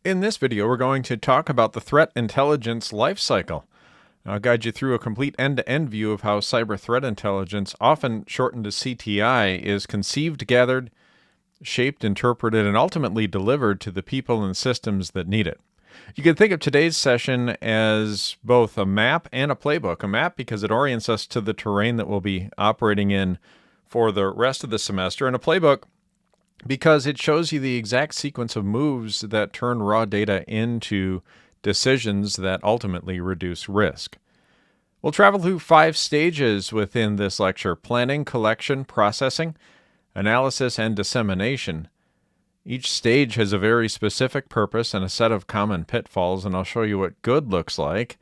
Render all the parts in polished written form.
In this video, we're going to talk about the threat intelligence lifecycle. I'll guide you through a complete end-to-end view of how cyber threat intelligence, often shortened to CTI, is conceived, gathered, shaped, interpreted, and ultimately delivered to the people and systems that need it. You can think of today's session as both a map and a playbook. A map because it orients us to the terrain that we'll be operating in for the rest of the semester, and a playbook because it shows you the exact sequence of moves that turn raw data into decisions that ultimately reduce risk. We'll travel through 5 stages within this lecture: planning, collection, processing, analysis, and dissemination. Each stage has a very specific purpose and a set of common pitfalls, and I'll show you what good looks like,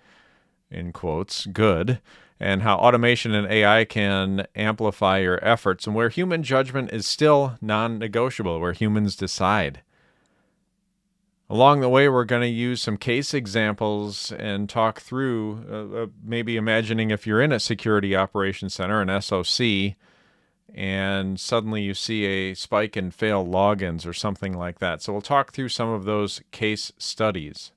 in quotes, good, and how automation and AI can amplify your efforts, and where human judgment is still non-negotiable, where humans decide. Along the way, we're going to use some case examples and talk through maybe imagining if you're in a security operations center, an SOC, and suddenly you see a spike in failed logins or something like that. So we'll talk through some of those case studies.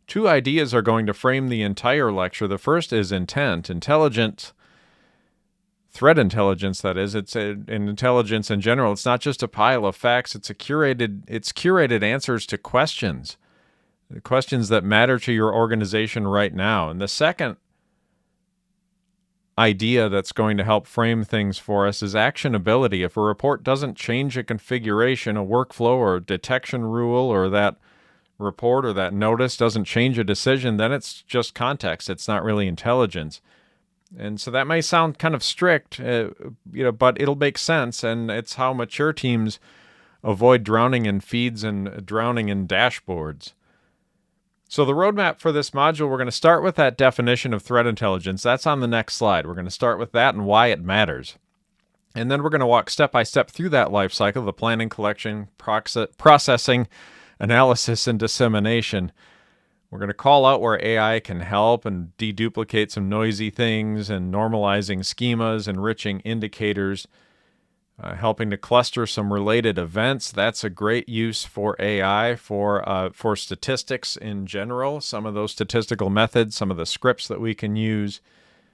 2 ideas are going to frame the entire lecture. The first is intent. Intelligent threat intelligence, that is. It's an intelligence in general. It's not just a pile of facts. It's curated answers to questions, the questions that matter to your organization right now. And the second idea that's going to help frame things for us is actionability. If a report doesn't change a configuration, a workflow, or a detection rule, or that report or that notice doesn't change a decision, then it's just context. It's not really intelligence. And so that may sound kind of strict, but it'll make sense. And it's how mature teams avoid drowning in feeds and drowning in dashboards. So the roadmap for this module, we're going to start with that definition of threat intelligence. That's on the next slide. We're going to start with that and why it matters. And then we're going to walk step by step through that life cycle: the planning, collection, processing, analysis, and dissemination. We're going to call out where AI can help and deduplicate some noisy things, and normalizing schemas, enriching indicators, helping to cluster some related events. That's a great use for AI, for statistics in general. Some of those statistical methods, some of the scripts that we can use,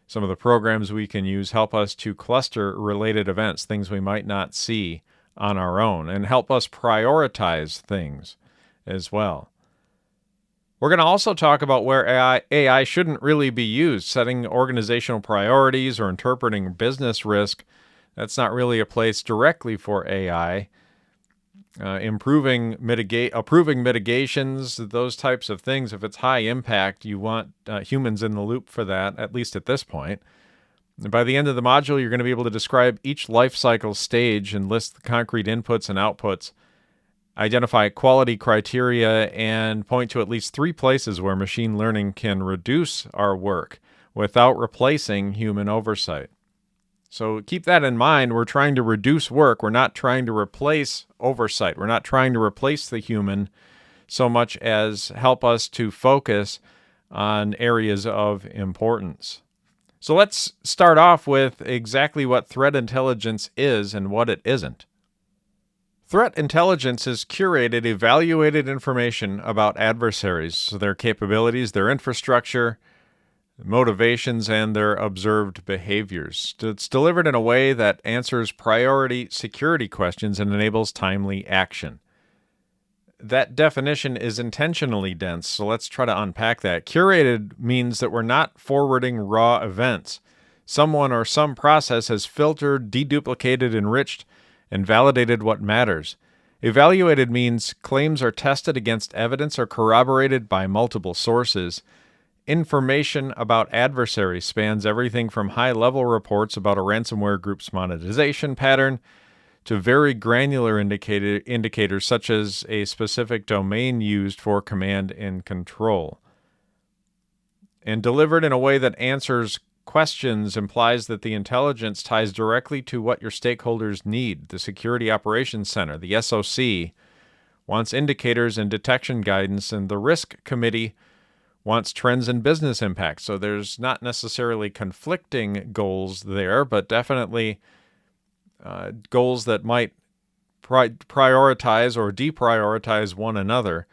some of the programs we can use help us to cluster related events, things we might not see on our own, and help us prioritize things as well. We're going to also talk about where AI shouldn't really be used, setting organizational priorities or interpreting business risk. That's not really a place directly for AI. Approving mitigations, those types of things. If it's high impact, you want humans in the loop for that, at least at this point. And by the end of the module, you're going to be able to describe each life cycle stage and list the concrete inputs and outputs, identify quality criteria, and point to at least 3 places where machine learning can reduce our work without replacing human oversight. So keep that in mind. We're trying to reduce work. We're not trying to replace oversight. We're not trying to replace the human so much as help us to focus on areas of importance. So let's start off with exactly what threat intelligence is and what it isn't. Threat intelligence is curated, evaluated information about adversaries, so their capabilities, their infrastructure, motivations, and their observed behaviors. It's delivered in a way that answers priority security questions and enables timely action. That definition is intentionally dense, so let's try to unpack that. Curated means that we're not forwarding raw events. Someone or some process has filtered, deduplicated, enriched, and validated what matters. Evaluated means claims are tested against evidence or corroborated by multiple sources. Information about adversaries spans everything from high-level reports about a ransomware group's monetization pattern to very granular indicators such as a specific domain used for command and control. And delivered in a way that answers questions implies that the intelligence ties directly to what your stakeholders need. The Security Operations Center, the SOC, wants indicators and detection guidance, and the Risk Committee wants trends and business impact. So there's not necessarily conflicting goals there, but definitely goals that might prioritize or deprioritize one another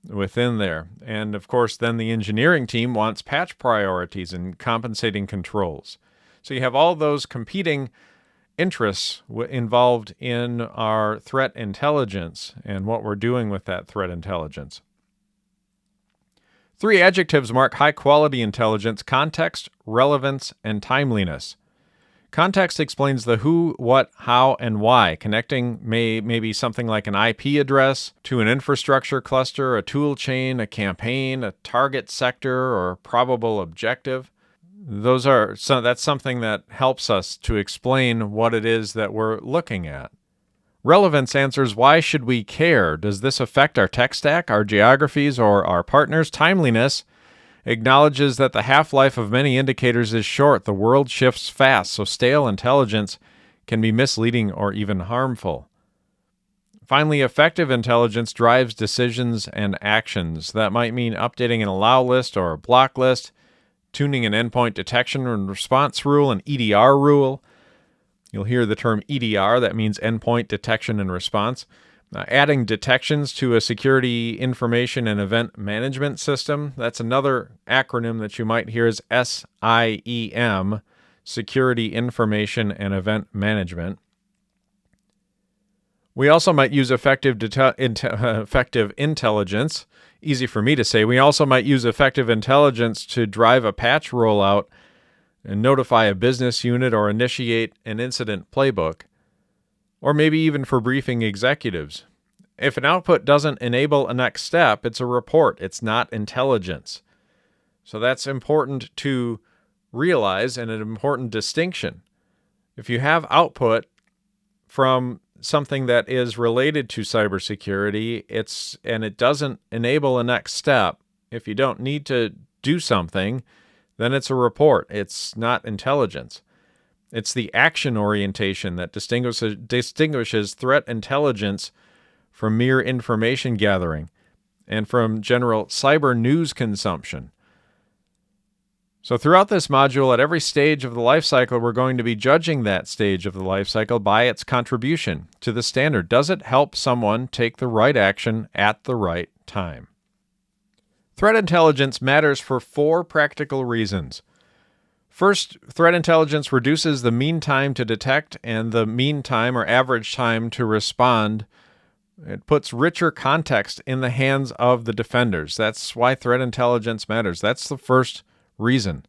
within there. And of course, then the engineering team wants patch priorities and compensating controls. So you have all those competing interests involved in our threat intelligence and what we're doing with that threat intelligence. 3 adjectives mark high-quality intelligence: context, relevance, and timeliness. Context explains the who, what, how, and why, connecting maybe something like an IP address to an infrastructure cluster, a tool chain, a campaign, a target sector, or probable objective. That's something that helps us to explain what it is that we're looking at. Relevance answers, why should we care? Does this affect our tech stack, our geographies, or our partners? Timeliness acknowledges that the half-life of many indicators is short. The world shifts fast, so stale intelligence can be misleading or even harmful. Finally, effective intelligence drives decisions and actions. That might mean updating an allow list or a block list, tuning an endpoint detection and response rule, an EDR rule. You'll hear the term EDR, that means endpoint detection and response. Adding detections to a security information and event management system. That's another acronym that you might hear is SIEM, Security Information and Event Management. We also might use effective intelligence. Easy for me to say. We also might use effective intelligence to drive a patch rollout and notify a business unit or initiate an incident playbook, or maybe even for briefing executives. If an output doesn't enable a next step, it's a report. It's not intelligence. So that's important to realize, and an important distinction. If you have output from something that is related to cybersecurity, and it doesn't enable a next step, if you don't need to do something, then it's a report. It's not intelligence. It's the action orientation that distinguishes threat intelligence from mere information gathering and from general cyber news consumption. So throughout this module, at every stage of the life cycle, we're going to be judging that stage of the life cycle by its contribution to the standard. Does it help someone take the right action at the right time? Threat intelligence matters for 4 practical reasons. First, threat intelligence reduces the mean time to detect and the mean time or average time to respond. It puts richer context in the hands of the defenders. That's why threat intelligence matters. That's the first reason,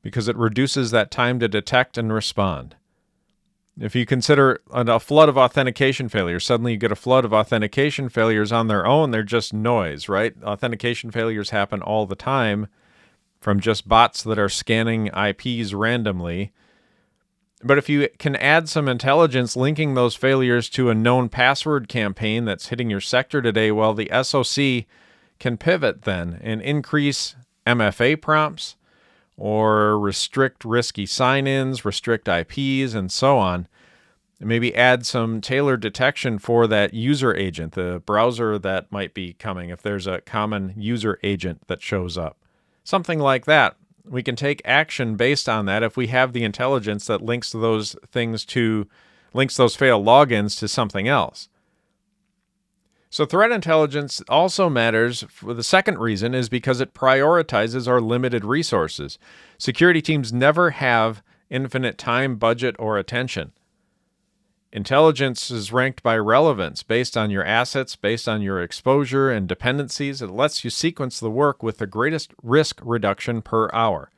because it reduces that time to detect and respond. If you consider a flood of authentication failures, suddenly you get a flood of authentication failures on their own, they're just noise, right? Authentication failures happen all the time from just bots that are scanning IPs randomly. But if you can add some intelligence linking those failures to a known password campaign that's hitting your sector today, well, the SOC can pivot then and increase MFA prompts, or restrict risky sign-ins, restrict IPs, and so on. And maybe add some tailored detection for that user agent, the browser that might be coming, if there's a common user agent that shows up. Something like that. We can take action based on that if we have the intelligence that links those failed logins to something else. So threat intelligence also matters for the second reason is because it prioritizes our limited resources. Security teams never have infinite time, budget, or attention. Intelligence is ranked by relevance based on your assets, based on your exposure and dependencies. It lets you sequence the work with the greatest risk reduction per hour.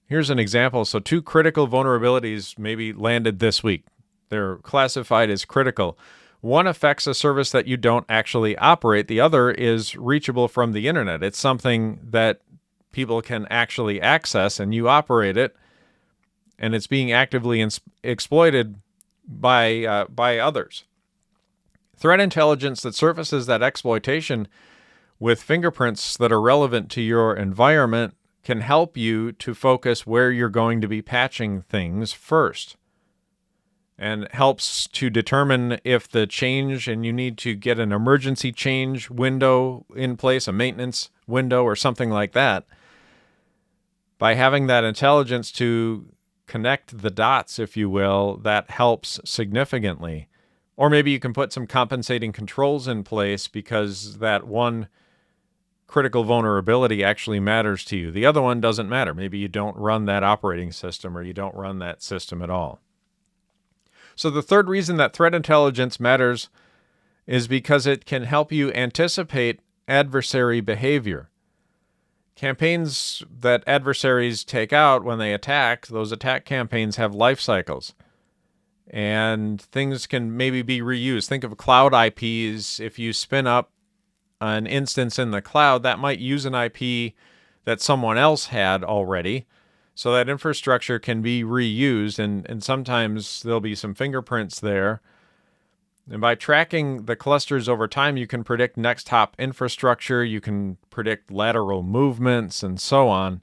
Here's an example. So 2 critical vulnerabilities maybe landed this week. They're classified as critical. One affects a service that you don't actually operate. The other is reachable from the internet. It's something that people can actually access, and you operate it, and it's being actively exploited by others. Threat intelligence that surfaces that exploitation with fingerprints that are relevant to your environment can help you to focus where you're going to be patching things first, and helps to determine if the change and you need to get an emergency change window in place, a maintenance window or something like that. By having that intelligence to connect the dots, if you will, that helps significantly. Or maybe you can put some compensating controls in place because that one critical vulnerability actually matters to you. The other one doesn't matter. Maybe you don't run that operating system or you don't run that system at all. So the third reason that threat intelligence matters is because it can help you anticipate adversary behavior. Campaigns that adversaries take out when they attack, those attack campaigns have life cycles. And things can maybe be reused. Think of cloud IPs. If you spin up an instance in the cloud, that might use an IP that someone else had already. So that infrastructure can be reused, and sometimes there'll be some fingerprints there. And by tracking the clusters over time, you can predict next hop infrastructure, you can predict lateral movements, and so on.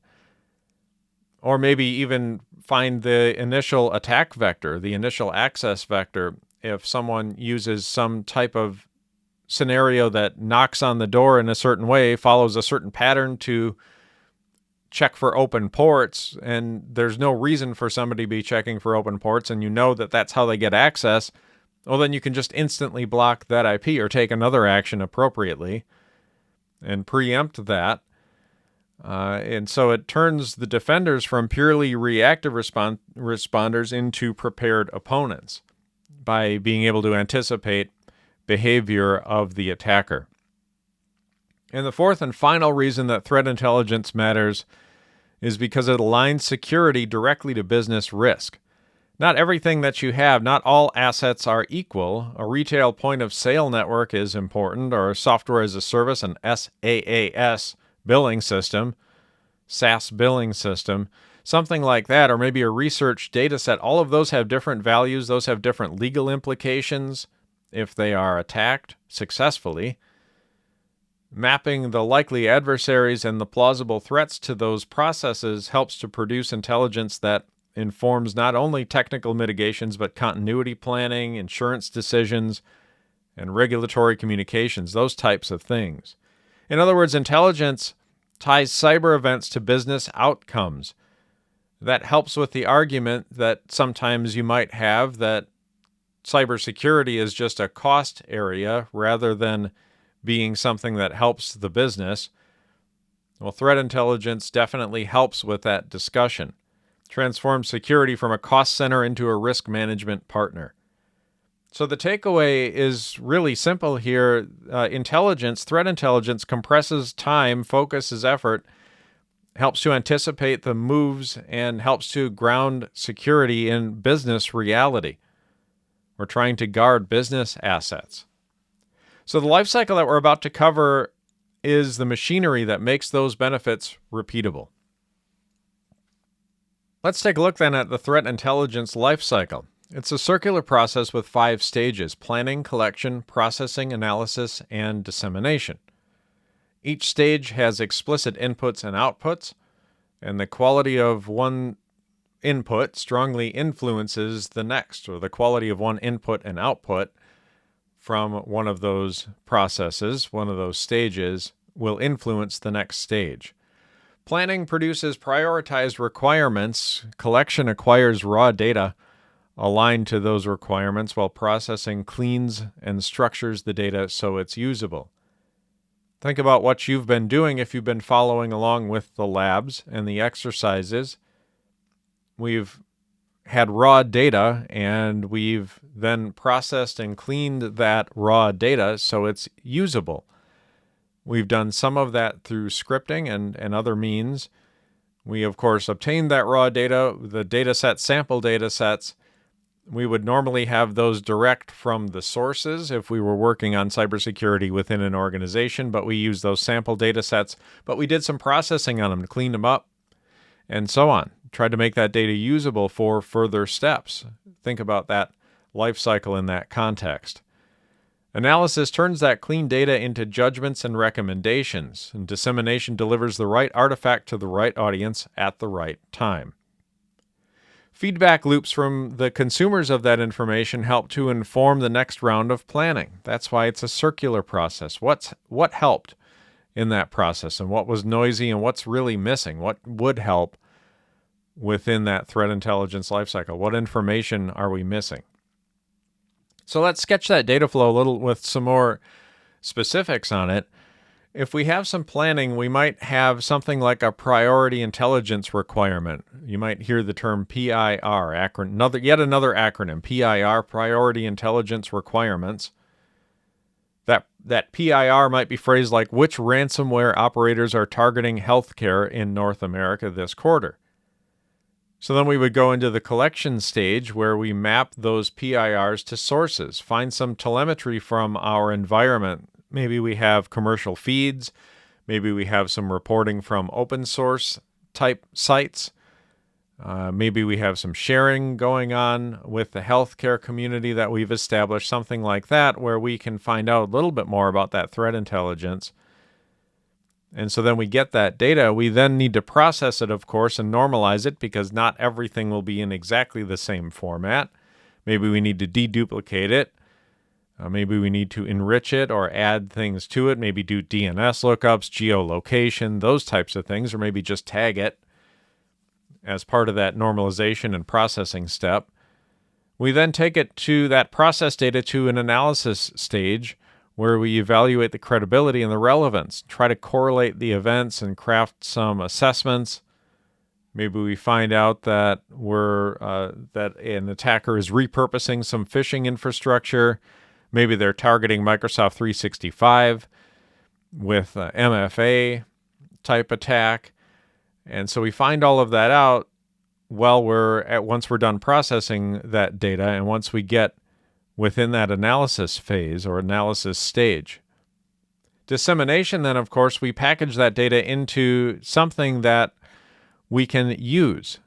Or maybe even find the initial attack vector, the initial access vector, if someone uses some type of scenario that knocks on the door in a certain way, follows a certain pattern to check for open ports, and there's no reason for somebody to be checking for open ports, and you know that that's how they get access, well, then you can just instantly block that IP or take another action appropriately and preempt that. And so it turns the defenders from purely reactive responders into prepared opponents by being able to anticipate behavior of the attacker. And the fourth and final reason that threat intelligence matters is because it aligns security directly to business risk. Not everything that you have, not all assets are equal. A retail point of sale network is important, or a software as a service, an SaaS billing system, SaaS billing system, something like that, or maybe a research data set. All of those have different values. Those have different legal implications if they are attacked successfully. Mapping the likely adversaries and the plausible threats to those processes helps to produce intelligence that informs not only technical mitigations, but continuity planning, insurance decisions, and regulatory communications, those types of things. In other words, intelligence ties cyber events to business outcomes. That helps with the argument that sometimes you might have that cybersecurity is just a cost area rather than being something that helps the business. Well, threat intelligence definitely helps with that discussion. Transforms security from a cost center into a risk management partner. So the takeaway is really simple here. Threat intelligence compresses time, focuses effort, helps to anticipate the moves, and helps to ground security in business reality. We're trying to guard business assets. So the life cycle that we're about to cover is the machinery that makes those benefits repeatable. Let's take a look then at the threat intelligence life cycle. It's a circular process with 5 stages: planning, collection, processing, analysis, and dissemination. Each stage has explicit inputs and outputs, and the quality of one input strongly influences the next, or the quality of one input and output from one of those processes, one of those stages, will influence the next stage. Planning produces prioritized requirements. Collection acquires raw data aligned to those requirements, while processing cleans and structures the data so it's usable. Think about what you've been doing if you've been following along with the labs and the exercises. We've had raw data, and we've then processed and cleaned that raw data so it's usable. We've done some of that through scripting and other means. We, of course, obtained that raw data, the data sets, sample data sets. We would normally have those direct from the sources if we were working on cybersecurity within an organization, but we use those sample data sets. But we did some processing on them to clean them up and so on. Tried to make that data usable for further steps. Think about that life cycle in that context. Analysis turns that clean data into judgments and recommendations, and dissemination delivers the right artifact to the right audience at the right time. Feedback loops from the consumers of that information help to inform the next round of planning. That's why it's a circular process. What helped in that process, and what was noisy, and what's really missing? What would help within that threat intelligence lifecycle? What information are we missing? So let's sketch that data flow a little with some more specifics on it. If we have some planning, we might have something like a priority intelligence requirement. You might hear the term PIR, yet another acronym, PIR, Priority Intelligence Requirements. That PIR might be phrased like, which ransomware operators are targeting healthcare in North America this quarter? So then we would go into the collection stage where we map those PIRs to sources, find some telemetry from our environment. Maybe we have commercial feeds, maybe we have some reporting from open source type sites. Maybe we have some sharing going on with the healthcare community that we've established, something like that, where we can find out a little bit more about that threat intelligence. And so then we get that data. We then need to process it, of course, and normalize it because not everything will be in exactly the same format. Maybe we need to deduplicate it. Maybe we need to enrich it or add things to it. Maybe do DNS lookups, geolocation, those types of things, or maybe just tag it as part of that normalization and processing step. We then take it to that process data to an analysis stage where we evaluate the credibility and the relevance, try to correlate the events and craft some assessments. Maybe we find out that that an attacker is repurposing some phishing infrastructure. Maybe they're targeting Microsoft 365 with MFA type attack. And so we find all of that out once we're done processing that data and once we get within that analysis phase or analysis stage. Dissemination, then, of course, we package that data into something that we can use.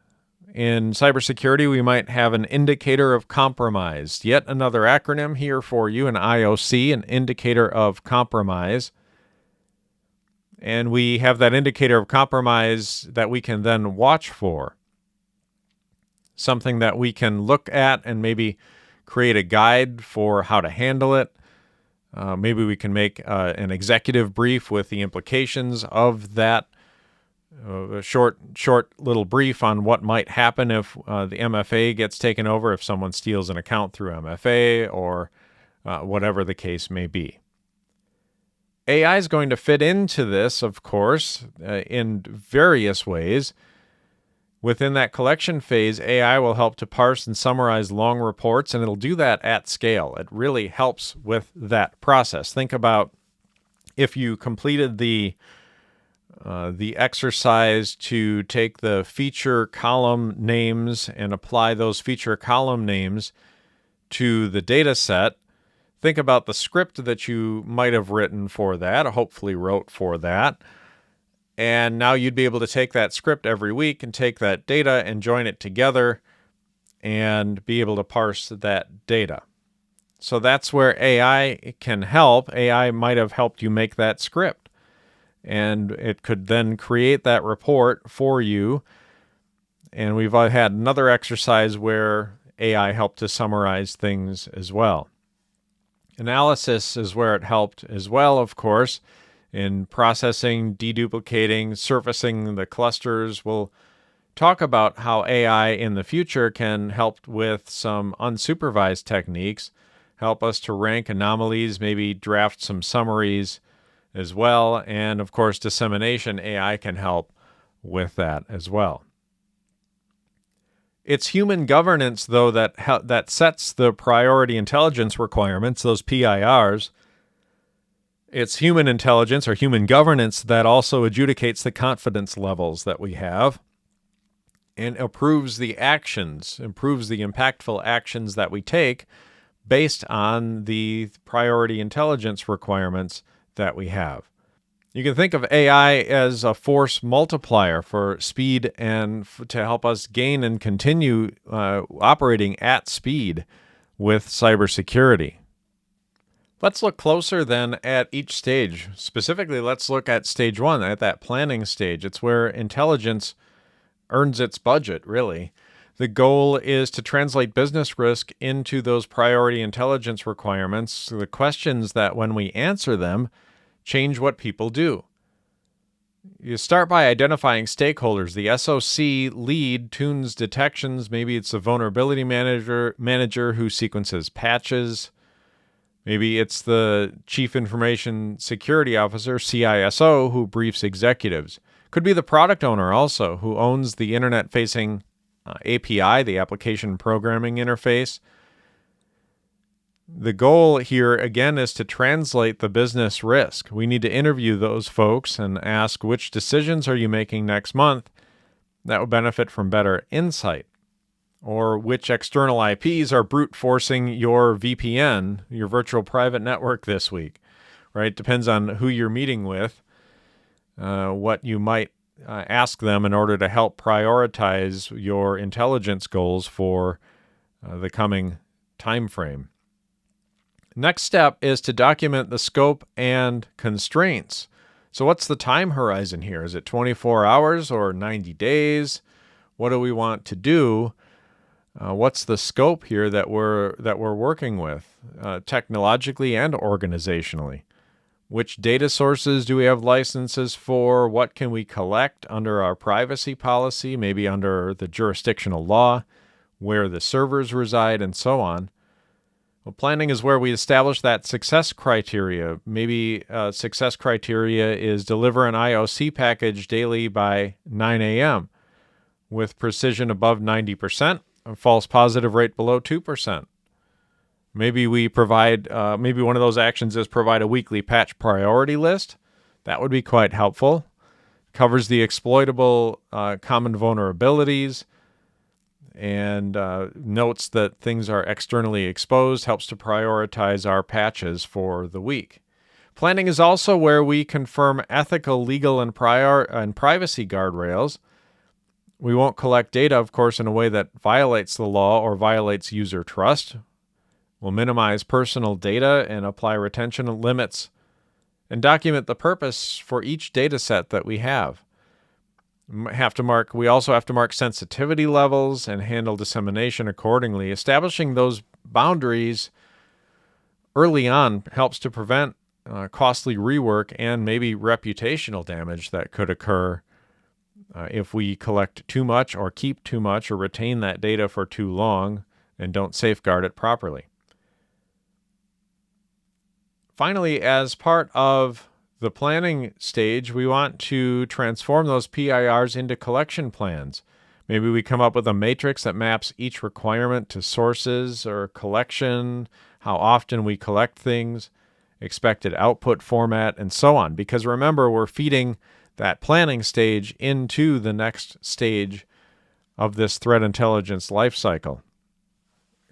In cybersecurity, we might have an indicator of compromise. Yet another acronym here for you, an IOC, an indicator of compromise. And we have that indicator of compromise that we can then watch for. Something that we can look at and maybe create a guide for how to handle it. Maybe we can make an executive brief with the implications of that. A short little brief on what might happen if the MFA gets taken over, if someone steals an account through MFA, or whatever the case may be. AI is going to fit into this, of course, in various ways. Within that collection phase, AI will help to parse and summarize long reports, and it'll do that at scale. It really helps with that process. Think about if you completed the exercise to take the feature column names and apply those feature column names to the data set. Think about the script that you might have written for that, or hopefully wrote for that. And now you'd be able to take that script every week and take that data and join it together and be able to parse that data. So that's where AI can help. AI might have helped you make that script. And it could then create that report for you. And we've had another exercise where AI helped to summarize things as well. Analysis is where it helped as well, of course, in processing, deduplicating, surfacing the clusters. We'll talk about how AI in the future can help with some unsupervised techniques, help us to rank anomalies, maybe draft some summaries as well. And of course, dissemination, AI can help with that as well. It's human governance, though, that sets the priority intelligence requirements, those PIRs. It's human intelligence or human governance that also adjudicates the confidence levels that we have and approves the impactful actions that we take based on the priority intelligence requirements that we have. You can think of AI as a force multiplier for speed and to help us gain and continue operating at speed with cybersecurity. Let's look closer then at each stage. Specifically, let's look at stage one, at that planning stage. It's where intelligence earns its budget, really. The goal is to translate business risk into those priority intelligence requirements, the questions that when we answer them, change what people do. You start by identifying stakeholders. The SOC lead tunes detections. Maybe it's the vulnerability manager who sequences patches. Maybe it's the chief information security officer, CISO, who briefs executives. Could be the product owner also, who owns the internet-facing API, the application programming interface. The goal here, again, is to translate the business risk. We need to interview those folks and ask, which decisions are you making next month that will benefit from better insight? Or which external IPs are brute forcing your VPN, your virtual private network this week, right? Depends on who you're meeting with, what you might ask them in order to help prioritize your intelligence goals for the coming time frame. Next step is to document the scope and constraints. So what's the time horizon here? Is it 24 hours or 90 days? What do we want to do? What's the scope here that we're working with, technologically and organizationally? Which data sources do we have licenses for? What can we collect under our privacy policy, maybe under the jurisdictional law, where the servers reside, and so on? Well, planning is where we establish that success criteria. Maybe success criteria is deliver an IOC package daily by 9 a.m. with precision above 90%, a false positive rate below 2%. Maybe we provide, maybe one of those actions is provide a weekly patch priority list. That would be quite helpful. Covers the exploitable common vulnerabilities, and notes that things are externally exposed, helps to prioritize our patches for the week. Planning is also where we confirm ethical, legal, and privacy guardrails. We won't collect data, of course, in a way that violates the law or violates user trust. We'll minimize personal data and apply retention limits and document the purpose for each data set that we have. We also have to mark sensitivity levels and handle dissemination accordingly. Establishing those boundaries early on helps to prevent costly rework and maybe reputational damage that could occur if we collect too much or keep too much or retain that data for too long and don't safeguard it properly. Finally, as part of the planning stage, we want to transform those PIRs into collection plans. Maybe we come up with a matrix that maps each requirement to sources or collection, how often we collect things, expected output format, and so on. Because remember, we're feeding that planning stage into the next stage of this threat intelligence lifecycle.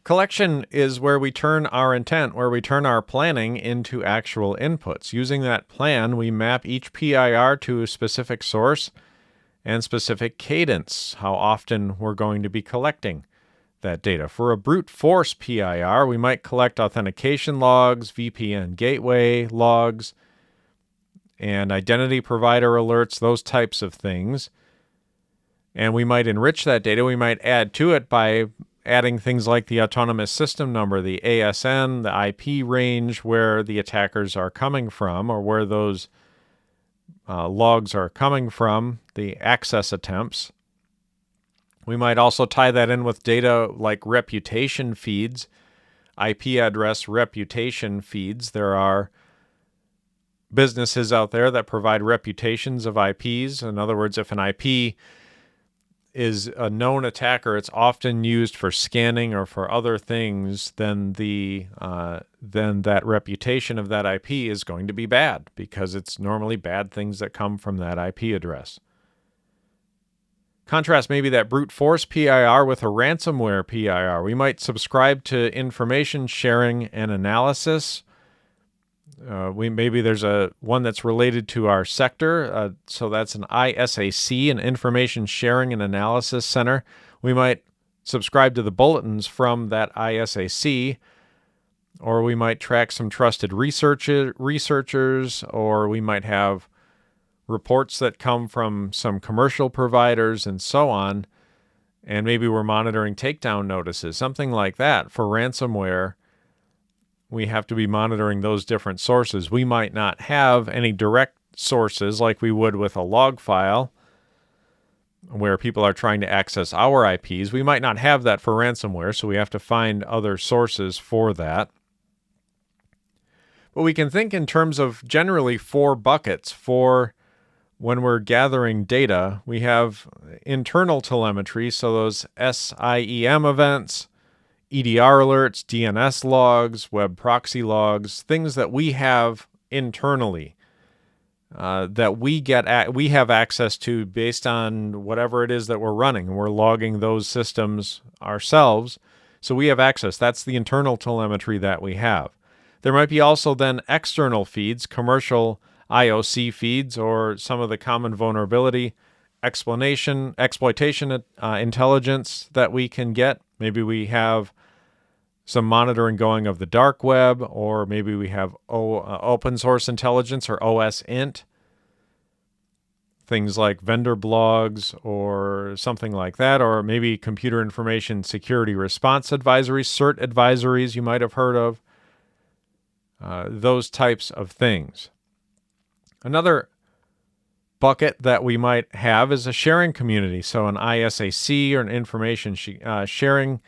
Collection is where we turn our intent, where we turn our planning into actual inputs. Using that plan, we map each PIR to a specific source and specific cadence, how often we're going to be collecting that data. For a brute force PIR, we might collect authentication logs, VPN gateway logs, and identity provider alerts, those types of things. And we might enrich that data. We might add to it by adding things like the autonomous system number, the ASN, the IP range where the attackers are coming from or where those logs are coming from, the access attempts. We might also tie that in with data like reputation feeds, IP address reputation feeds. There are businesses out there that provide reputations of IPs. In other words, if an IP is a known attacker, it's often used for scanning or for other things, then that reputation of that IP is going to be bad because it's normally bad things that come from that IP address. Contrast maybe that brute force PIR with a ransomware PIR. We might subscribe to information sharing and analysis. Maybe there's one that's related to our sector, so that's an ISAC, an Information Sharing and Analysis Center. We might subscribe to the bulletins from that ISAC, or we might track some trusted researchers, or we might have reports that come from some commercial providers and so on, and maybe we're monitoring takedown notices, something like that. For ransomware, we have to be monitoring those different sources. We might not have any direct sources like we would with a log file where people are trying to access our IPs. We might not have that for ransomware, so we have to find other sources for that. But we can think in terms of generally 4 buckets for when we're gathering data. We have internal telemetry, so those SIEM events, EDR alerts, DNS logs, web proxy logs, things that we have internally that we have access to based on whatever it is that we're running. We're logging those systems ourselves, so we have access. That's the internal telemetry that we have. There might be also then external feeds, commercial IOC feeds, or some of the common vulnerability exploitation intelligence that we can get. Maybe we have some monitoring going of the dark web, or maybe we have open source intelligence or OSINT, things like vendor blogs or something like that, or maybe computer information security response advisories, CERT advisories you might have heard of, those types of things. Another bucket that we might have is a sharing community, so an ISAC or an information sharing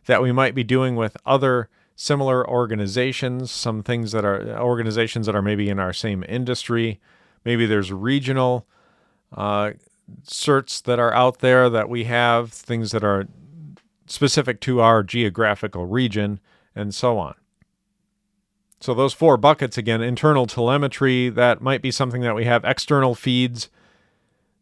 that we might be doing with other similar organizations, some things that are organizations that are maybe in our same industry. Maybe there's regional certs that are out there that we have, things that are specific to our geographical region, and so on. So those 4 buckets, again, internal telemetry, that might be something that we have, external feeds,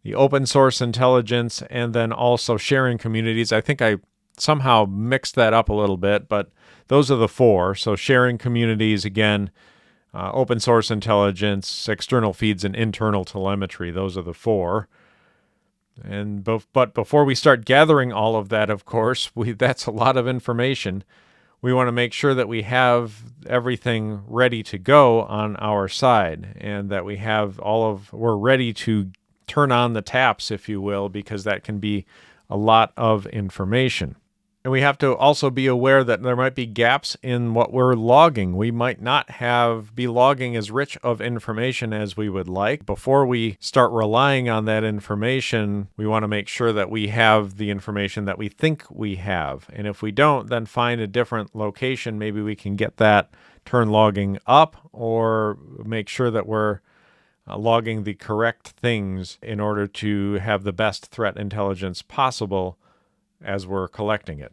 the open source intelligence, and then also sharing communities. I think I somehow mixed that up a little bit, but those are the 4. So sharing communities, again, open source intelligence, external feeds, and internal telemetry. Those are the 4. But before we start gathering all of that, of course, that's a lot of information. We want to make sure that we have everything ready to go on our side, and that we have we're ready to turn on the taps, if you will, because that can be a lot of information. And we have to also be aware that there might be gaps in what we're logging. We might not be logging as rich of information as we would like. Before we start relying on that information, we want to make sure that we have the information that we think we have. And if we don't, then find a different location. Maybe we can get that, turn logging up, or make sure that we're logging the correct things in order to have the best threat intelligence possible as we're collecting it.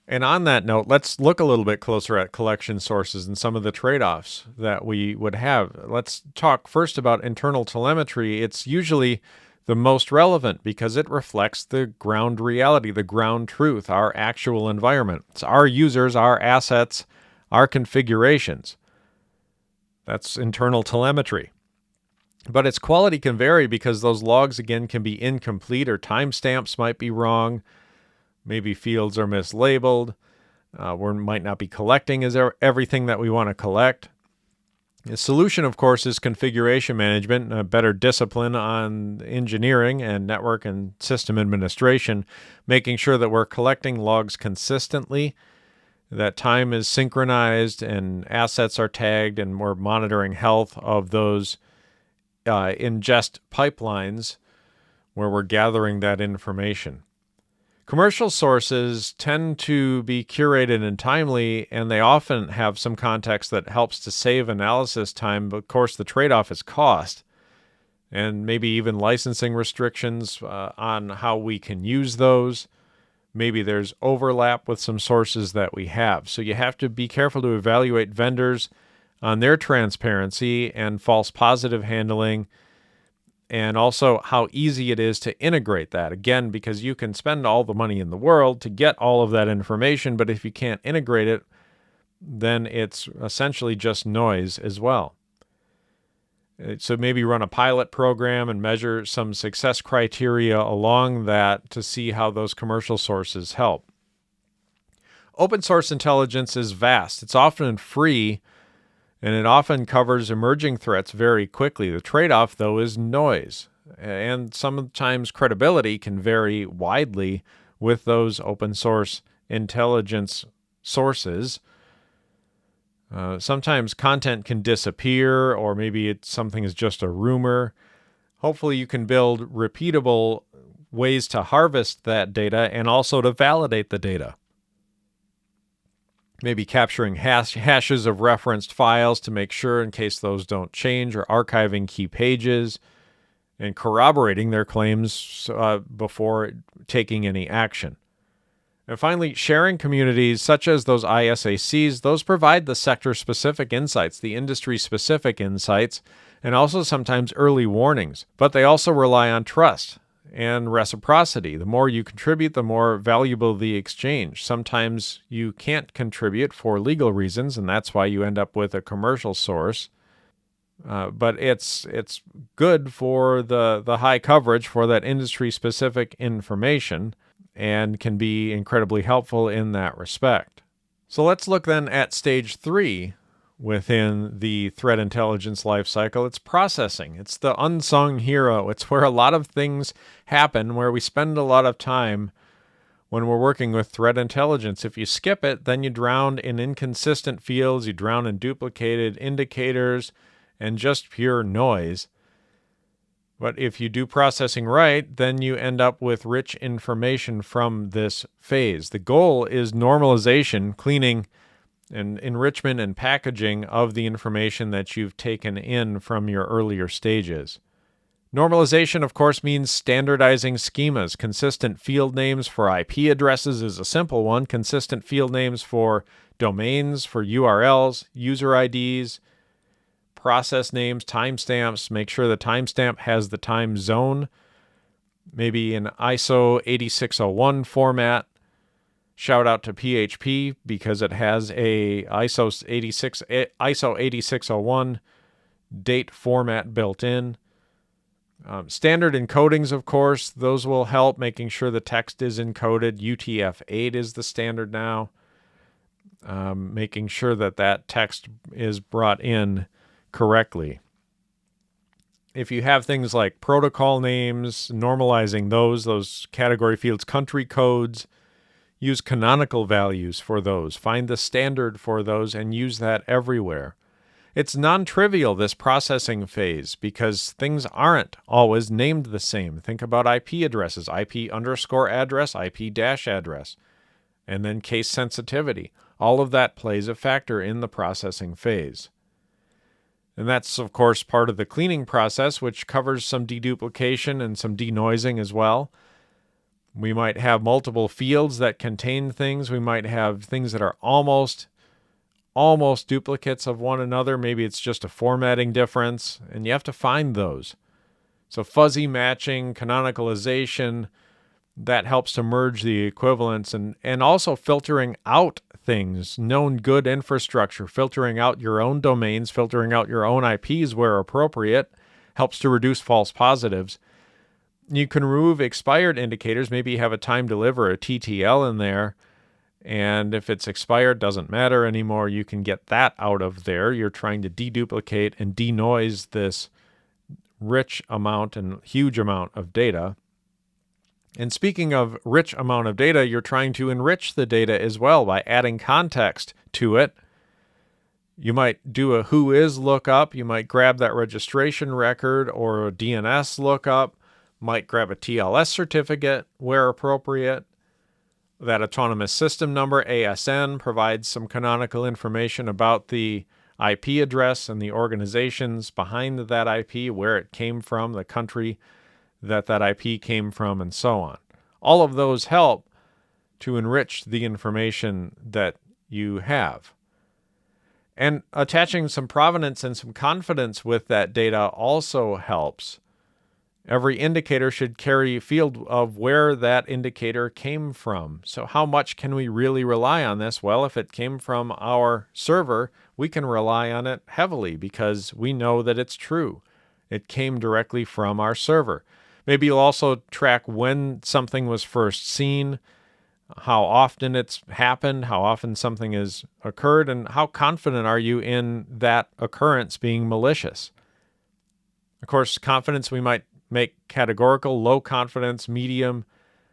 And on that note, let's look a little bit closer at collection sources and some of the trade-offs that we would have. Let's talk first about internal telemetry. It's usually the most relevant because it reflects the ground reality, the ground truth, our actual environment. It's our users, our assets, our configurations. That's internal telemetry. But its quality can vary because those logs, again, can be incomplete, or timestamps might be wrong. Maybe fields are mislabeled. We might not be collecting everything that we want to collect. The solution, of course, is configuration management, better discipline on engineering and network and system administration, making sure that we're collecting logs consistently, that time is synchronized and assets are tagged, and we're monitoring health of those ingest pipelines where we're gathering that information. Commercial sources tend to be curated and timely, and they often have some context that helps to save analysis time, but of course the trade-off is cost, and maybe even licensing restrictions on how we can use those. Maybe there's overlap with some sources that we have. So you have to be careful to evaluate vendors on their transparency and false positive handling, and also how easy it is to integrate that. Again, because you can spend all the money in the world to get all of that information, but if you can't integrate it, then it's essentially just noise as well. So maybe run a pilot program and measure some success criteria along that to see how those commercial sources help. Open source intelligence is vast. It's often free, and it often covers emerging threats very quickly. The trade-off, though, is noise. And sometimes credibility can vary widely with those open source intelligence sources. Sometimes content can disappear, or maybe something is just a rumor. Hopefully you can build repeatable ways to harvest that data and also to validate the data. Maybe capturing hashes of referenced files to make sure in case those don't change, or archiving key pages and corroborating their claims before taking any action. And finally, sharing communities such as those ISACs, those provide the sector-specific insights, the industry-specific insights, and also sometimes early warnings. But they also rely on trust and reciprocity. The more you contribute, the more valuable the exchange. Sometimes you can't contribute for legal reasons, and that's why you end up with a commercial source. But it's good for the high coverage for that industry-specific information, and can be incredibly helpful in that respect. So let's look then at stage 3 within the threat intelligence lifecycle. It's processing. It's the unsung hero. It's where a lot of things happen, where we spend a lot of time when we're working with threat intelligence. If you skip it, then you drown in inconsistent fields, you drown in duplicated indicators, and just pure noise. But if you do processing right, then you end up with rich information from this phase. The goal is normalization, cleaning, and enrichment and packaging of the information that you've taken in from your earlier stages. Normalization, of course, means standardizing schemas. Consistent field names for IP addresses is a simple one. Consistent field names for domains, for URLs, user IDs, process names, timestamps. Make sure the timestamp has the time zone, maybe in ISO 8601 format. Shout out to PHP because it has a ISO 8601 date format built in. Standard encodings, of course, those will help, making sure the text is encoded. UTF-8 is the standard now. Making sure that text is brought in correctly. If you have things like protocol names, normalizing those category fields, country codes, use canonical values for those. Find the standard for those and use that everywhere. It's non-trivial, this processing phase, because things aren't always named the same. Think about IP addresses, IP_address, IP-address, and then case sensitivity. All of that plays a factor in the processing phase. And that's, of course, part of the cleaning process, which covers some deduplication and some denoising as well. We might have multiple fields that contain things. We might have things that are almost duplicates of one another. Maybe it's just a formatting difference, and you have to find those. So fuzzy matching, canonicalization, that helps to merge the equivalents, and also filtering out things, known good infrastructure, filtering out your own domains, filtering out your own IPs where appropriate, helps to reduce false positives. You can remove expired indicators. Maybe you have a time deliver, a TTL in there, and if it's expired, doesn't matter anymore. You can get that out of there. You're trying to deduplicate and denoise this rich amount and huge amount of data. And speaking of rich amount of data, you're trying to enrich the data as well by adding context to it. You might do a who is lookup. You might grab that registration record or a DNS lookup. Might grab a TLS certificate where appropriate. That autonomous system number, ASN, provides some canonical information about the IP address and the organizations behind that IP, where it came from, the country that IP came from, and so on. All of those help to enrich the information that you have. And attaching some provenance and some confidence with that data also helps. Every indicator should carry a field of where that indicator came from. So how much can we really rely on this? Well, if it came from our server, we can rely on it heavily because we know that it's true. It came directly from our server. Maybe you'll also track when something was first seen, how often it's happened, how often something has occurred, and how confident are you in that occurrence being malicious. Of course, confidence we might make categorical, low confidence, medium,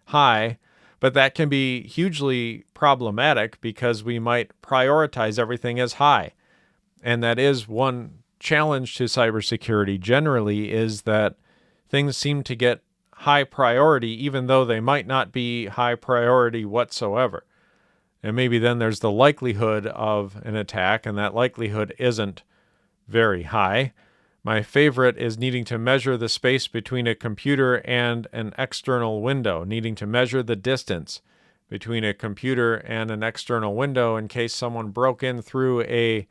high, but that can be hugely problematic because we might prioritize everything as high. And that is one challenge to cybersecurity generally, is that things seem to get high priority even though they might not be high priority whatsoever. And maybe then there's the likelihood of an attack, and that likelihood isn't very high. My favorite is needing to measure the space between a computer and an external window, needing to measure the distance between a computer and an external window in case someone broke in through a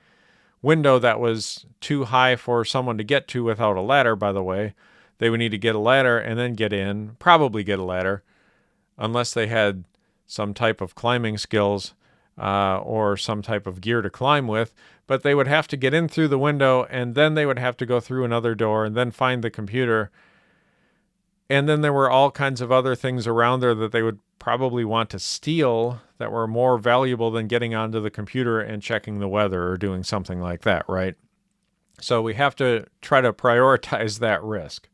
window that was too high for someone to get to without a ladder, by the way. They would need to get a ladder and then get in, probably get a ladder, unless they had some type of climbing skills or some type of gear to climb with. But they would have to get in through the window, and then they would have to go through another door and then find the computer. And then there were all kinds of other things around there that they would probably want to steal that were more valuable than getting onto the computer and checking the weather or doing something like that, right? So we have to try to prioritize that risk.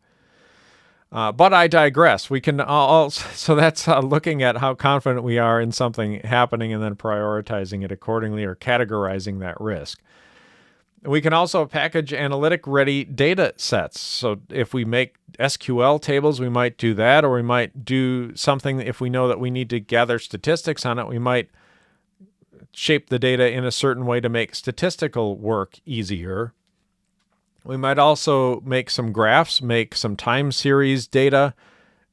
But I digress. We can so that's looking at how confident we are in something happening and then prioritizing it accordingly, or categorizing that risk. We can also package analytic-ready data sets. So if we make SQL tables, we might do that, or we might do something if we know that we need to gather statistics on it. We might shape the data in a certain way to make statistical work easier. We might also make some graphs, make some time series data,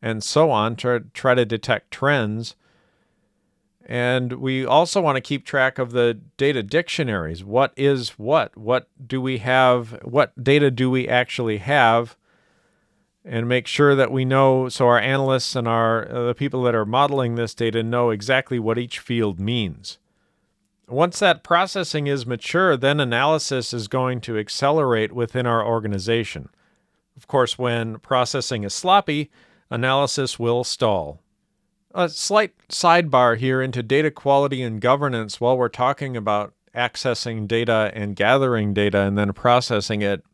and so on, to try to detect trends. And we also want to keep track of the data dictionaries. What is what? What do we have? What data do we actually have? And make sure that we know, so our analysts and the people that are modeling this data know exactly what each field means. Once that processing is mature, then analysis is going to accelerate within our organization. Of course, when processing is sloppy, analysis will stall. A slight sidebar here into data quality and governance while we're talking about accessing data and gathering data and then processing it.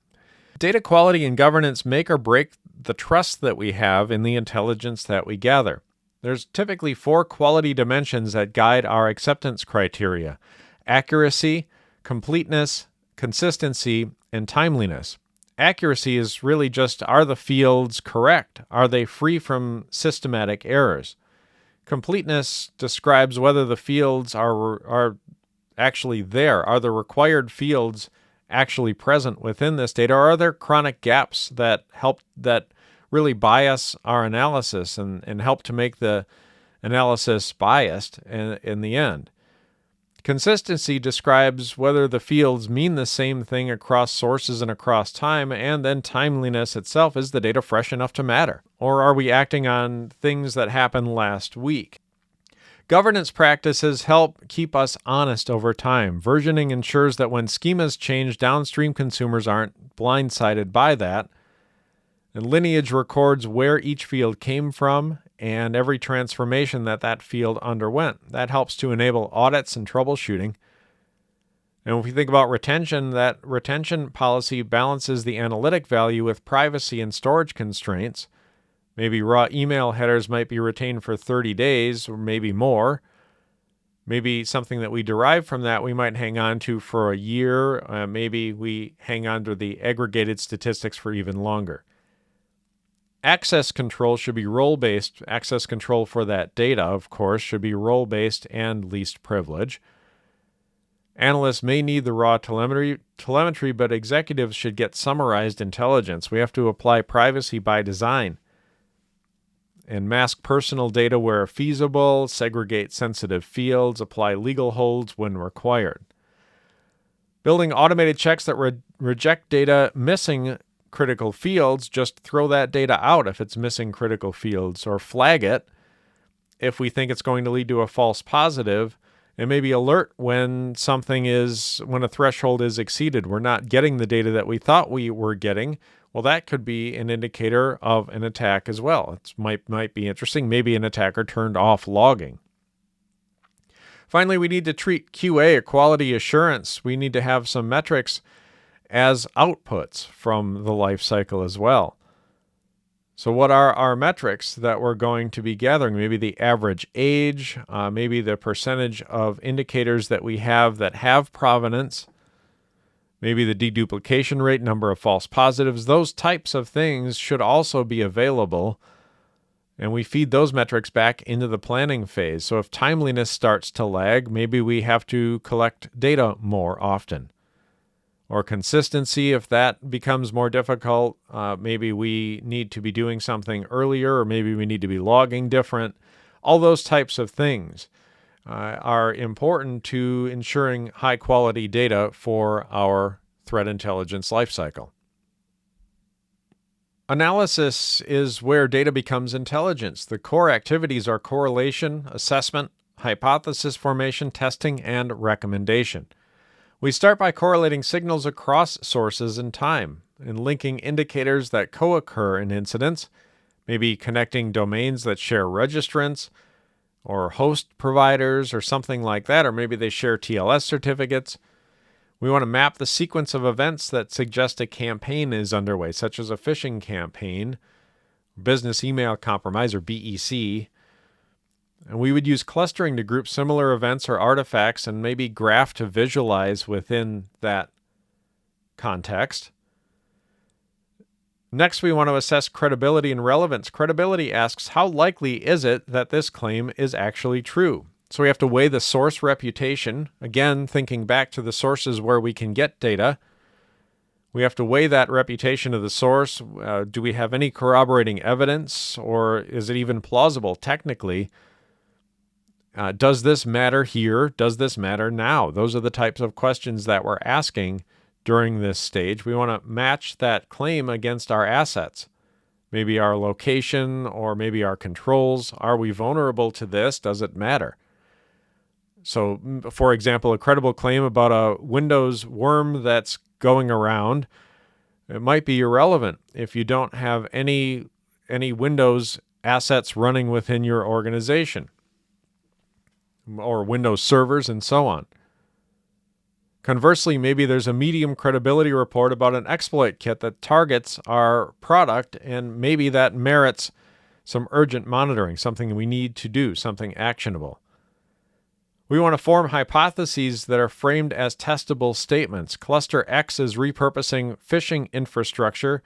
Data quality and governance make or break the trust that we have in the intelligence that we gather. There's typically 4 quality dimensions that guide our acceptance criteria: accuracy, completeness, consistency, and timeliness. Accuracy is really just, are the fields correct? Are they free from systematic errors? Completeness describes whether the fields are actually there. Are the required fields actually present within this data, or are there chronic gaps that really bias our analysis and help to make the analysis biased in the end? Consistency describes whether the fields mean the same thing across sources and across time, and then timeliness itself, is the data fresh enough to matter? Or are we acting on things that happened last week? Governance practices help keep us honest over time. Versioning ensures that when schemas change, downstream consumers aren't blindsided by that. And lineage records where each field came from and every transformation that field underwent. That helps to enable audits and troubleshooting. And if we think about retention, that retention policy balances the analytic value with privacy and storage constraints. Maybe raw email headers might be retained for 30 days or maybe more. Maybe something that we derive from that we might hang on to for a year. Maybe we hang on to the aggregated statistics for even longer. Access control should be role-based. Access control for that data, of course, should be role-based and least privilege. Analysts may need the raw telemetry, but executives should get summarized intelligence. We have to apply privacy by design and mask personal data where feasible, segregate sensitive fields, apply legal holds when required. Building automated checks that reject data missing critical fields, just throw that data out if it's missing critical fields, or flag it if we think it's going to lead to a false positive, and maybe alert when a threshold is exceeded. We're not getting the data that we thought we were getting. Well, that could be an indicator of an attack as well. It might be interesting. Maybe an attacker turned off logging. Finally, we need to treat QA, or quality assurance. We need to have some metrics as outputs from the life cycle as well. So what are our metrics that we're going to be gathering? Maybe the average age, maybe the percentage of indicators that we have that have provenance, Maybe the deduplication rate, number of false positives, those types of things should also be available. And we feed those metrics back into the planning phase. So if timeliness starts to lag, maybe we have to collect data more often. Or consistency, if that becomes more difficult, maybe we need to be doing something earlier, or maybe we need to be logging different. All those types of things are important to ensuring high quality data for our threat intelligence lifecycle. Analysis is where data becomes intelligence. The core activities are correlation, assessment, hypothesis formation, testing, and recommendation. We start by correlating signals across sources and time and linking indicators that co-occur in incidents, maybe connecting domains that share registrants or host providers or something like that, or maybe they share TLS certificates. We want to map the sequence of events that suggest a campaign is underway, such as a phishing campaign, business email compromise, or BEC. And we would use clustering to group similar events or artifacts and maybe graph to visualize within that context. Next, we want to assess credibility and relevance. Credibility asks, how likely is it that this claim is actually true? So we have to weigh the source reputation. Again, thinking back to the sources where we can get data. We have to weigh that reputation of the source. Do we have any corroborating evidence, or is it even plausible technically? Does this matter here? Does this matter now? Those are the types of questions that we're asking during this stage. We want to match that claim against our assets. Maybe our location or maybe our controls. Are we vulnerable to this? Does it matter? So, for example, a credible claim about a Windows worm that's going around, it might be irrelevant if you don't have any Windows assets running within your organization, or Windows servers and so on. Conversely, maybe there's a medium credibility report about an exploit kit that targets our product, and maybe that merits some urgent monitoring, something we need to do, something actionable. We want to form hypotheses that are framed as testable statements. Cluster X is repurposing phishing infrastructure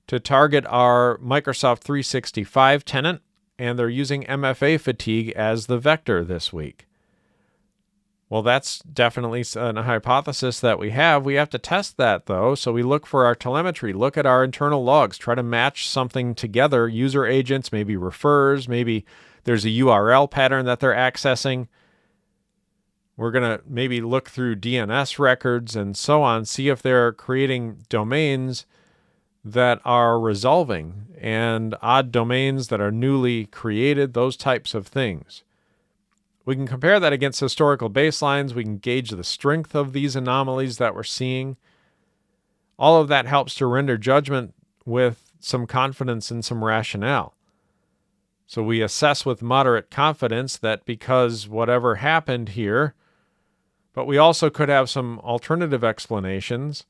to target our Microsoft 365 tenant, and they're using MFA fatigue as the vector this week. Well, that's definitely a hypothesis that we have. We have to test that, though, so we look for our telemetry, look at our internal logs, try to match something together, user agents, maybe refers, maybe there's a URL pattern that they're accessing. We're going to maybe look through DNS records and so on, see if they're creating domains that are resolving and odd domains that are newly created, those types of things. We can compare that against historical baselines. We can gauge the strength of these anomalies that we're seeing. All of that helps to render judgment with some confidence and some rationale. So we assess with moderate confidence that because whatever happened here, but we also could have some alternative explanations,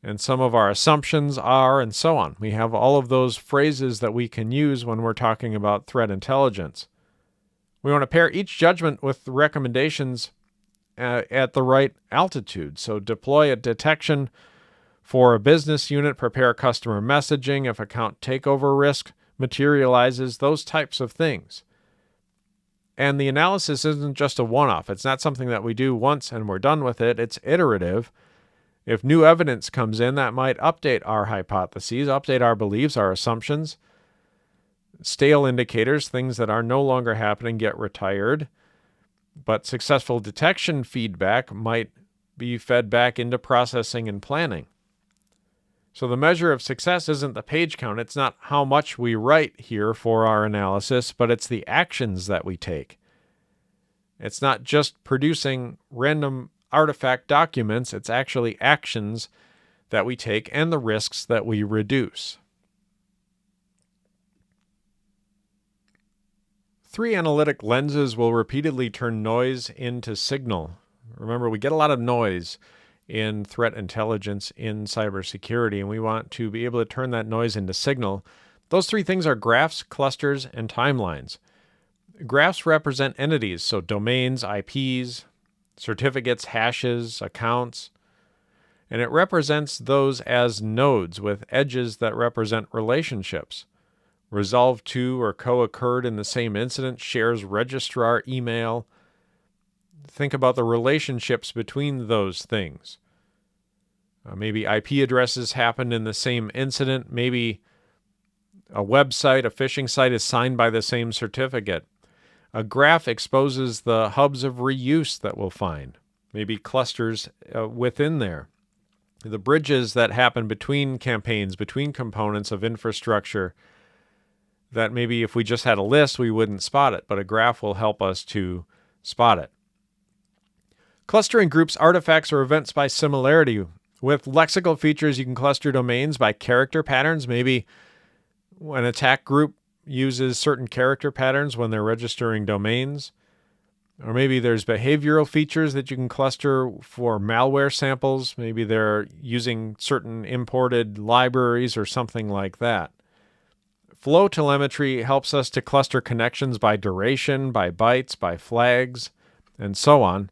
and some of our assumptions are, and so on. We have all of those phrases that we can use when we're talking about threat intelligence. We want to pair each judgment with recommendations at the right altitude. So deploy a detection for a business unit, prepare customer messaging if account takeover risk materializes, those types of things. And the analysis isn't just a one-off. It's not something that we do once and we're done with it. It's iterative. If new evidence comes in, that might update our hypotheses, update our beliefs, our assumptions. Stale indicators, things that are no longer happening, get retired. But successful detection feedback might be fed back into processing and planning. So the measure of success isn't the page count. It's not how much we write here for our analysis, but it's the actions that we take. It's not just producing random artifact documents. It's actually actions that we take and the risks that we reduce. 3 analytic lenses will repeatedly turn noise into signal. Remember, we get a lot of noise in threat intelligence in cybersecurity, and we want to be able to turn that noise into signal. Those 3 things are graphs, clusters, and timelines. Graphs represent entities, so domains, IPs, certificates, hashes, accounts. and it represents those as nodes with edges that represent relationships. Resolved to or co-occurred in the same incident, shares registrar email. Think about the relationships between those things. Maybe IP addresses happened in the same incident. Maybe a website, a phishing site is signed by the same certificate. A graph exposes the hubs of reuse that we'll find. Maybe clusters within there. The bridges that happen between campaigns, between components of infrastructure, that maybe if we just had a list, we wouldn't spot it, but a graph will help us to spot it. Clustering groups artifacts or events by similarity. With lexical features, you can cluster domains by character patterns. Maybe an attack group uses certain character patterns when they're registering domains. Or maybe there's behavioral features that you can cluster for malware samples. Maybe they're using certain imported libraries or something like that. Flow telemetry helps us to cluster connections by duration, by bytes, by flags, and so on.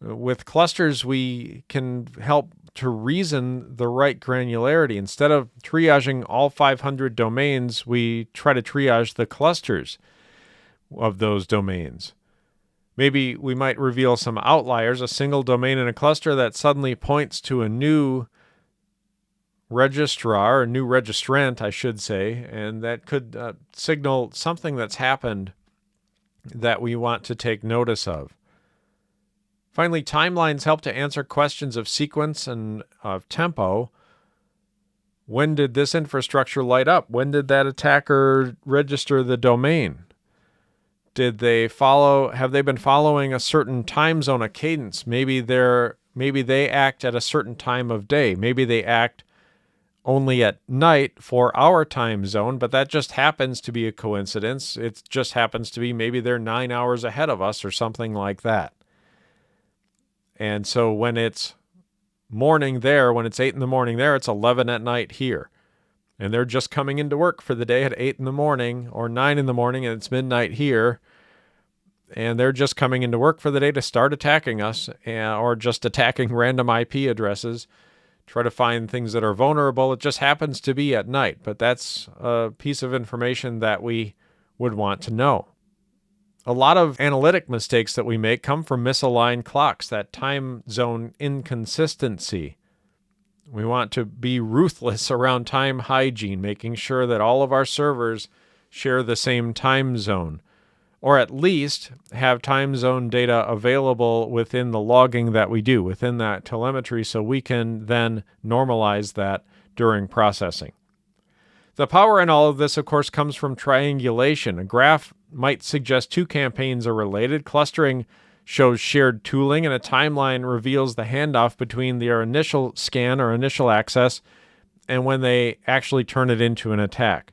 With clusters, we can help to reason the right granularity. Instead of triaging all 500 domains, we try to triage the clusters of those domains. Maybe we might reveal some outliers, a single domain in a cluster that suddenly points to a new registrar, a new registrant, I should say, and that could signal something that's happened that we want to take notice of. Finally, timelines help to answer questions of sequence and of tempo. When did this infrastructure light up? When did that attacker register the domain? Have they been following a certain time zone, a cadence? Maybe they act at a certain time of day. Maybe they act only at night for our time zone, but that just happens to be a coincidence. It just happens to be maybe they're 9 hours ahead of us or something like that. And so when it's morning there, when it's 8 in the morning there, it's 11 at night here. And they're just coming into work for the day at 8 in the morning or 9 in the morning, and it's midnight here. And they're just coming into work for the day to start attacking us or just attacking random IP addresses, try to find things that are vulnerable. It just happens to be at night, but that's a piece of information that we would want to know. A lot of analytic mistakes that we make come from misaligned clocks, that time zone inconsistency. We want to be ruthless around time hygiene, making sure that all of our servers share the same time zone, or at least have time zone data available within the logging that we do, within that telemetry, so we can then normalize that during processing. The power in all of this, of course, comes from triangulation. A graph might suggest two campaigns are related. Clustering shows shared tooling, and a timeline reveals the handoff between their initial scan or initial access and when they actually turn it into an attack.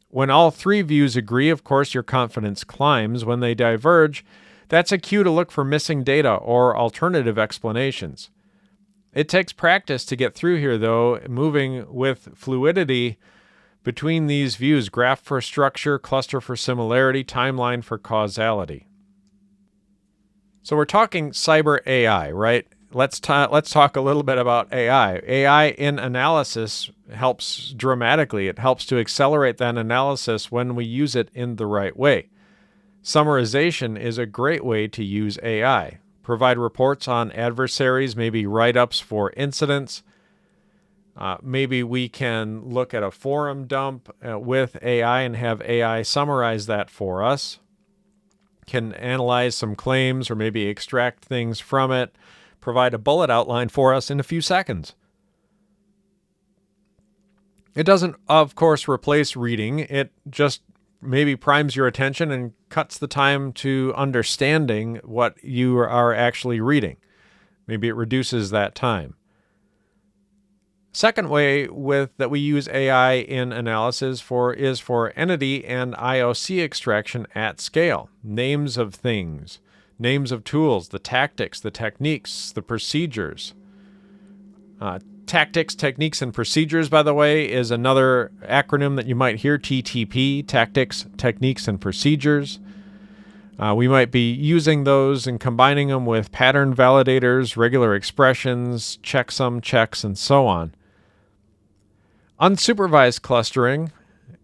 When all three views agree, of course, your confidence climbs. When they diverge, that's a cue to look for missing data or alternative explanations. It takes practice to get through here, though, moving with fluidity between these views: graph for structure, cluster for similarity, timeline for causality. So we're talking cyber AI, right? Let's talk a little bit about AI. AI in analysis helps dramatically. It helps to accelerate that analysis when we use it in the right way. Summarization is a great way to use AI. Provide reports on adversaries, maybe write-ups for incidents. Maybe we can look at a forum dump with AI and have AI summarize that for us. Can analyze some claims or maybe extract things from it. Provide a bullet outline for us in a few seconds. It doesn't, of course, replace reading. It just maybe primes your attention and cuts the time to understanding what you are actually reading. Maybe it reduces that time. Second way that we use AI in analysis is for entity and IOC extraction at scale. Names of things, names of tools, the tactics, the techniques, the procedures. Tactics, techniques, and procedures, by the way, is another acronym that you might hear, TTP, tactics, techniques, and procedures. We might be using those and combining them with pattern validators, regular expressions, checksum checks, and so on. Unsupervised clustering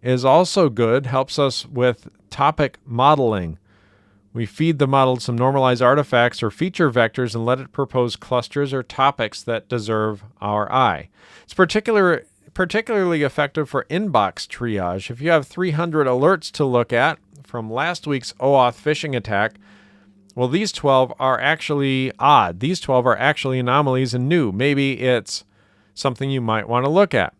is also good, helps us with topic modeling. We feed the model some normalized artifacts or feature vectors and let it propose clusters or topics that deserve our eye. It's particularly effective for inbox triage. If you have 300 alerts to look at from last week's OAuth phishing attack, well, these 12 are actually odd. These 12 are actually anomalies and new. Maybe it's something you might want to look at.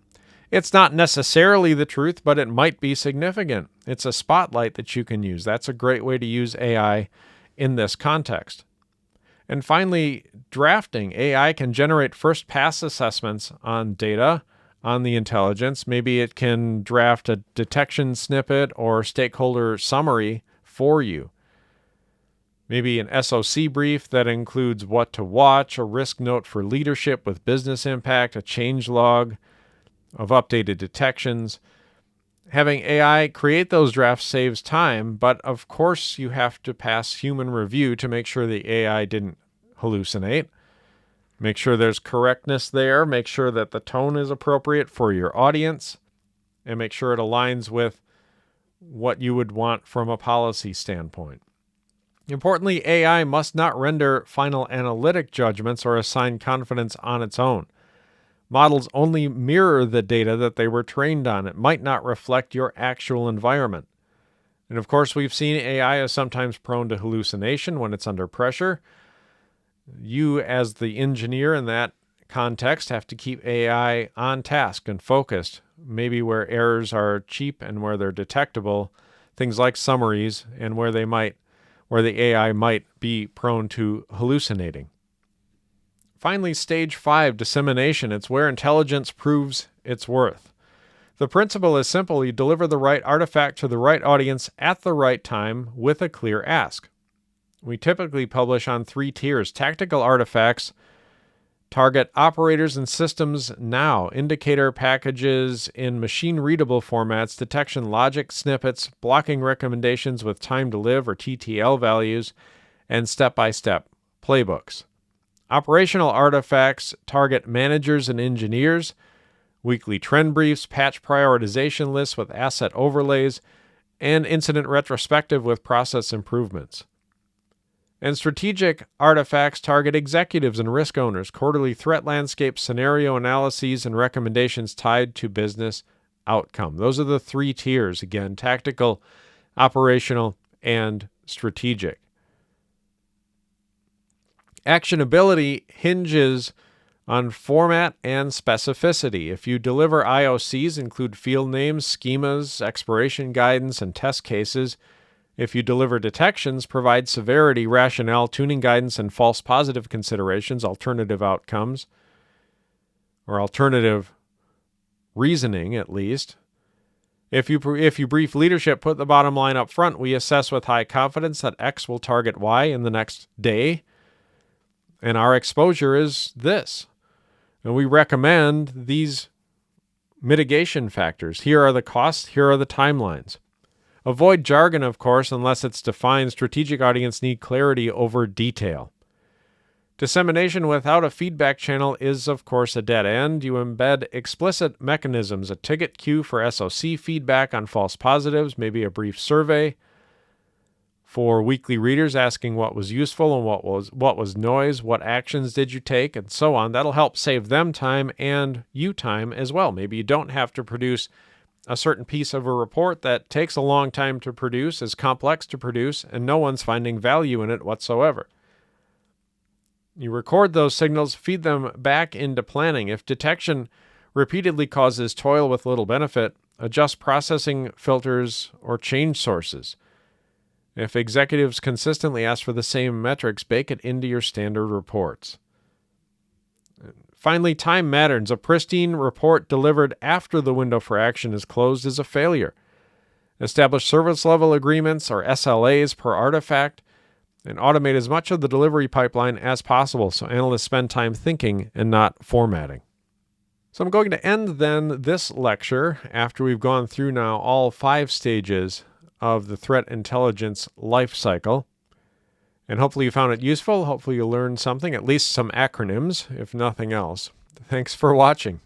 It's not necessarily the truth, but it might be significant. It's a spotlight that you can use. That's a great way to use AI in this context. And finally, drafting. AI can generate first pass assessments on data, on the intelligence. Maybe it can draft a detection snippet or stakeholder summary for you. Maybe an SOC brief that includes what to watch, a risk note for leadership with business impact, a change log of updated detections. Having AI create those drafts saves time, but of course you have to pass human review to make sure the AI didn't hallucinate. Make sure there's correctness there. Make sure that the tone is appropriate for your audience. And make sure it aligns with what you would want from a policy standpoint. Importantly, AI must not render final analytic judgments or assign confidence on its own. Models only mirror the data that they were trained on. It might not reflect your actual environment. And of course, we've seen AI is sometimes prone to hallucination when it's under pressure. You, as the engineer in that context, have to keep AI on task and focused, maybe where errors are cheap and where they're detectable, things like summaries, and where the AI might be prone to hallucinating. Finally, stage 5, dissemination. It's where intelligence proves its worth. The principle is simple. You deliver the right artifact to the right audience at the right time with a clear ask. We typically publish on 3 tiers. Tactical artifacts target operators and systems now. Indicator packages in machine-readable formats, detection logic snippets, blocking recommendations with time to live or TTL values, and step-by-step playbooks. Operational artifacts target managers and engineers, weekly trend briefs, patch prioritization lists with asset overlays, and incident retrospective with process improvements. And strategic artifacts target executives and risk owners, quarterly threat landscape scenario analyses, and recommendations tied to business outcome. Those are the 3 tiers, again, tactical, operational, and strategic. Actionability hinges on format and specificity. If you deliver IOCs, include field names, schemas, expiration guidance, and test cases. If you deliver detections, provide severity, rationale, tuning guidance, and false positive considerations, alternative outcomes, or alternative reasoning at least. If you brief leadership, put the bottom line up front. We assess with high confidence that X will target Y in the next day, and our exposure is this. And we recommend these mitigation factors. Here are the costs, here are the timelines. Avoid jargon, of course, unless it's defined. Strategic audience need clarity over detail. Dissemination without a feedback channel is, of course, a dead end. You embed explicit mechanisms, a ticket queue for SOC feedback on false positives, maybe a brief survey for weekly readers asking what was useful and what was noise, what actions did you take, and so on. That'll help save them time and you time as well. Maybe you don't have to produce a certain piece of a report that takes a long time to produce, is complex to produce, and no one's finding value in it whatsoever. You record those signals, feed them back into planning. If detection repeatedly causes toil with little benefit, adjust processing filters or change sources. If executives consistently ask for the same metrics, bake it into your standard reports. Finally, time matters. A pristine report delivered after the window for action is closed is a failure. Establish service level agreements or SLAs per artifact, and automate as much of the delivery pipeline as possible so analysts spend time thinking and not formatting. So I'm going to end then this lecture after we've gone through now all 5 stages of the threat intelligence life cycle. And hopefully you found it useful. Hopefully you learned something, at least some acronyms, if nothing else. Thanks for watching.